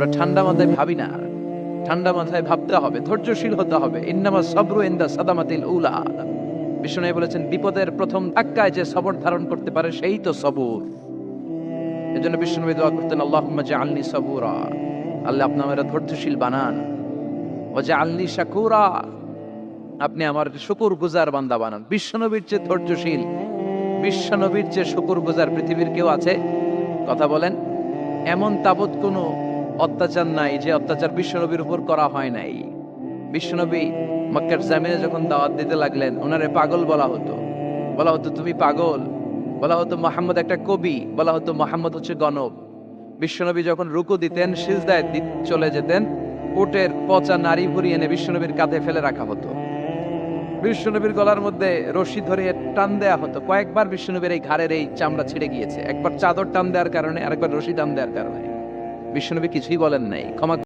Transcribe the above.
আমরা ঠান্ডা মাথায় ভাবি না, ঠান্ডা মাথায় ভাবতে হবে, ধৈর্যশীল হতে হবে। ইন্নামা সাবরু ইনদা সাদামাতিল উলা। বিষ্ণু বলেছেন, বিপদের প্রথম ধাক্কায় যে সবর ধারণ করতে পারে সেই তো সবুর। এজন্য বিষ্ণু দোয়া করতেন, আল্লাহুম্মা জাআলনি সাবুরা, আল্লাহ আপনি আমাকে ধৈর্যশীল বানান। ওয়া জাআলনি শাকুরা, আপনি আমার শুকরগুজার বান্দা বানান। বিশ্বনবীর যে ধৈর্যশীল, বিশ্বনবীর যে শুকরগুজার পৃথিবীর কেউ আছে? কথা বলেন। এমন তাবৎ কোনো অত্যাচার নাই যে অত্যাচার বিশ্বনবীর উপর করা হয় নাই। বিশ্বনবী মক্কার জামিনে যখন দাওয়াত দিতে লাগলেন, ওনারে পাগল বলা হতো, বলা হতো তুমি পাগল, বলা হতো মুহাম্মদ একটা কবি, বলা হতো মুহাম্মদ হচ্ছে গণক। বিশ্বনবী যখন রুকু দিতেন, সিজদায় চলে যেতেন, উটের পচা নারী ভুড়ি এনে বিশ্বনবীর কাঁধে ফেলে রাখা হতো। বিশ্বনবীর গলার মধ্যে রশি ধরে টান দেয়া হতো। কয়েকবার বিশ্বনবীর এই ঘাড়ের এই চামড়া ছিঁড়ে গিয়েছে, একবার চাদর টান দেওয়ার কারণে, আরেকবার রশি টান দেওয়ার কারণে। বিশ্বনবী কিছুই বলেন নাই, ক্ষমা